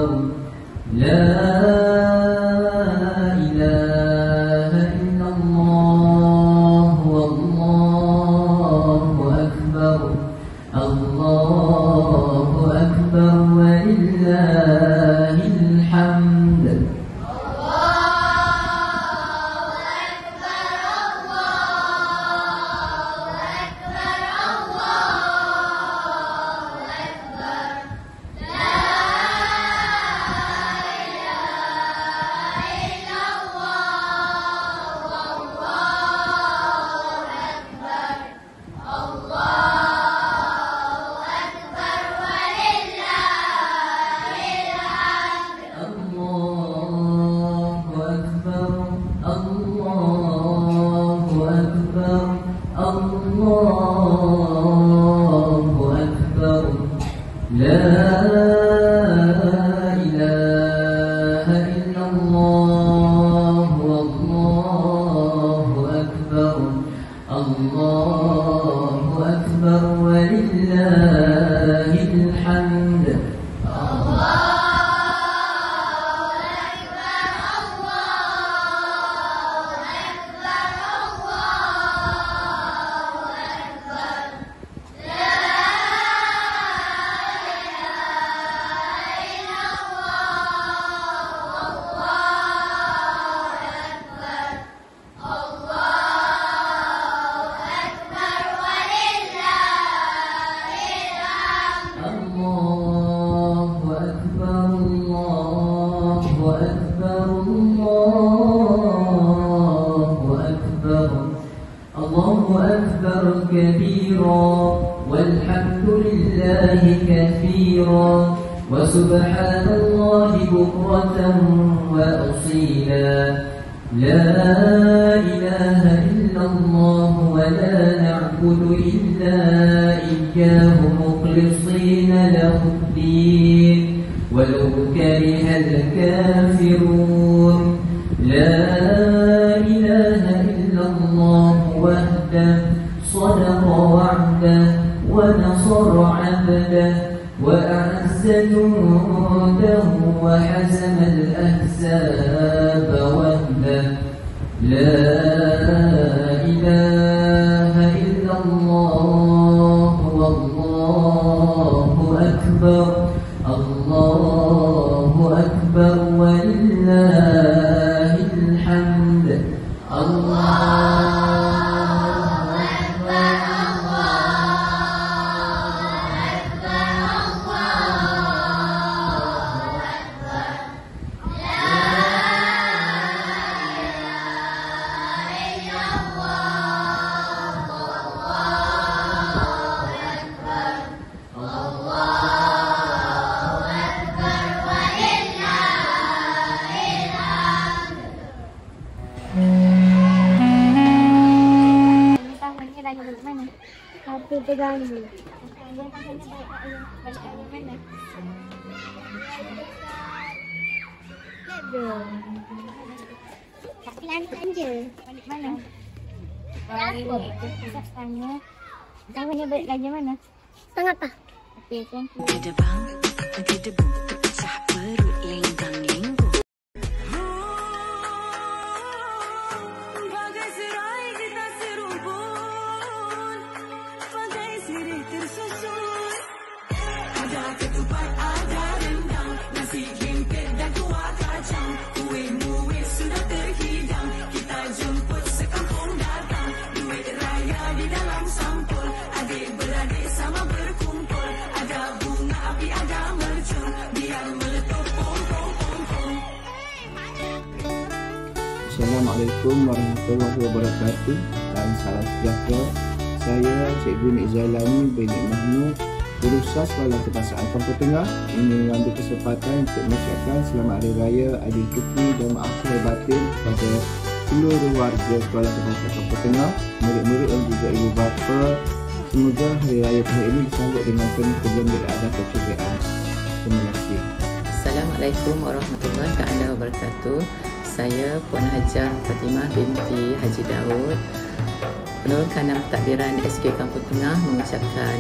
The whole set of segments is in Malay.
أكبر لا إله إلا الله والله أكبر الله أكبر ولله الحمد وسبحان الله بكرة وأصيلا لا إله إلا الله ولا نعبد إلا إياه مخلصين له الدين ولو كره الكافرون لا إله إلا الله وحده صدق وعده ونصر عبده وأعز جنده وحزم الأحزاب وحده لا إله إلا الله والله أكبر الله أكبر ولله الحمد Tapi pegang dulu. Tapi lantan je. Balik mana? Balik tanya. Tangannya balik lagi mana? Tengah apa? Okey, thank you. Assalamualaikum warahmatullahi wabarakatuh dan salam sejahtera. Saya Cikgu Nik Zailani bin Nik Mahmud, Jurusan Sekolah Kebangsaan Kampung Tengah, ingin mengambil kesempatan untuk mengucapkan Selamat Hari Raya Aidilfitri dan maaf lahir batin kepada seluruh warga Sekolah Kebangsaan Kampung Tengah, murid-murid dan juga ibu bapa. Semoga Hari Raya tahun ini disambut dengan penuh kegembiraan dan keceriaan. Terima kasih. Assalamualaikum warahmatullahi wabarakatuh. Saya Puan Hajah Fatimah binti Haji Daud, Penerokan dan Pentadbiran SK Kampung Tengah mengucapkan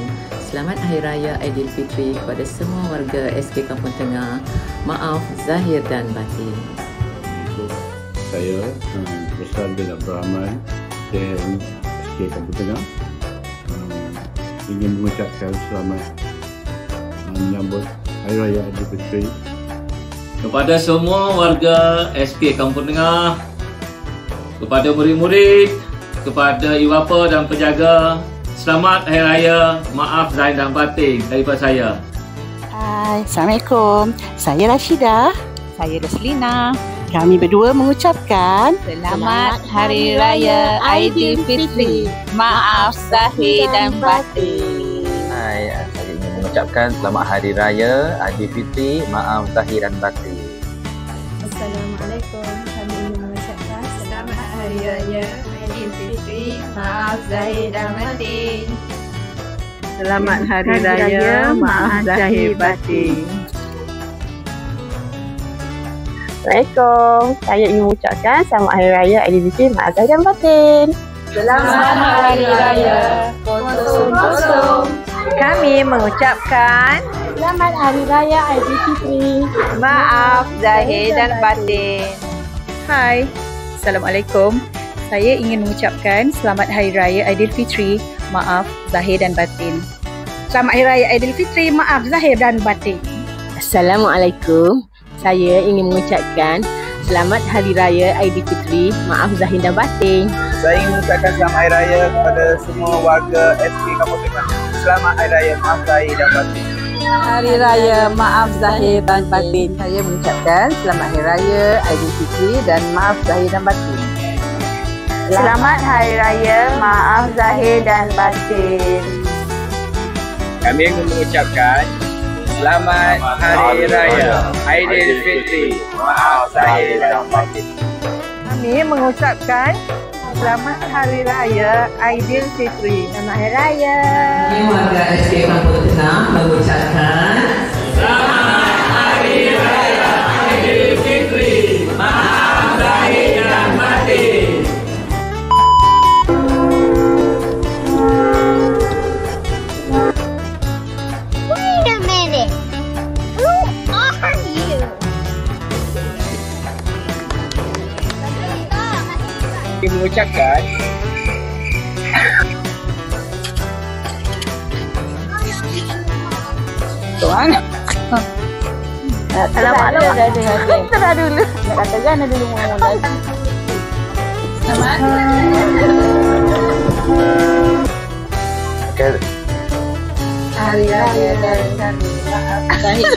Selamat Hari Raya Aidilfitri kepada semua warga SK Kampung Tengah. Maaf zahir dan batin. Saya Ustaz bin Abdul Rahman dan SK Kampung Tengah ingin mengucapkan selamat menyambut Hari Raya Aidilfitri kepada semua warga SK Kampung Tengah, kepada murid-murid, kepada ibu bapa dan penjaga. Selamat Hari Raya, maaf zahir dan batin daripada saya. Hai, Assalamualaikum. Saya Rashidah. Saya Roslina. Kami berdua mengucapkan Selamat Hari Raya Aidilfitri. Maaf zahir dan batin. Hai, saya ingin mengucapkan Selamat Hari Raya Aidilfitri. Maaf zahir dan batin. Assalamualaikum. Kami ingin mengucapkan Selamat Hari Raya Aidilfitri. Maaf zahir dan batin. Selamat Hari Raya. Maaf zahir batin. Assalamualaikum. Saya ingin mengucapkan Selamat Hari Raya Aidilfitri. Maaf zahir dan batin. Selamat Hari Raya. Kosong. Kami mengucapkan Selamat Hari Raya Aidilfitri. maaf zahir dan batin. Hai, Assalamualaikum. Saya ingin mengucapkan Selamat Hari Raya Aidilfitri. Maaf zahir dan batin. Selamat Hari Raya Aidilfitri. Maaf zahir dan batin. Assalamualaikum. Saya ingin mengucapkan Selamat Hari Raya Aidilfitri. Maaf zahir dan batin. Saya ingin mengucapkan Selamat Hari Raya kepada semua warga SK Kampung Tengah. Selamat Hari Raya, maaf zahir dan batin. Hari Raya maaf zahir dan batin. Saya mengucapkan Selamat Hari Raya Aidilfitri dan maaf zahir dan batin. Selamat Hari Raya. Maaf zahir dan batin. Kami ingin mengucapkan Selamat Hari Raya Aidilfitri. Maaf zahir dan batin. Kami mengucapkan Selamat Hari Raya Aidilfitri. Selamat Hari Raya. Kami warga SK Kampung Tengah mengucapkan Selamat Hari Raya Aidilfitri. Maaf zahir dan batin. Wait a minute. Who are you? Ingin mengucapkan Tuan. Alamak. Terah dulu. Nak kata Gana dulu mula. Selamat. okay. Hari Raya dan maaf zahir.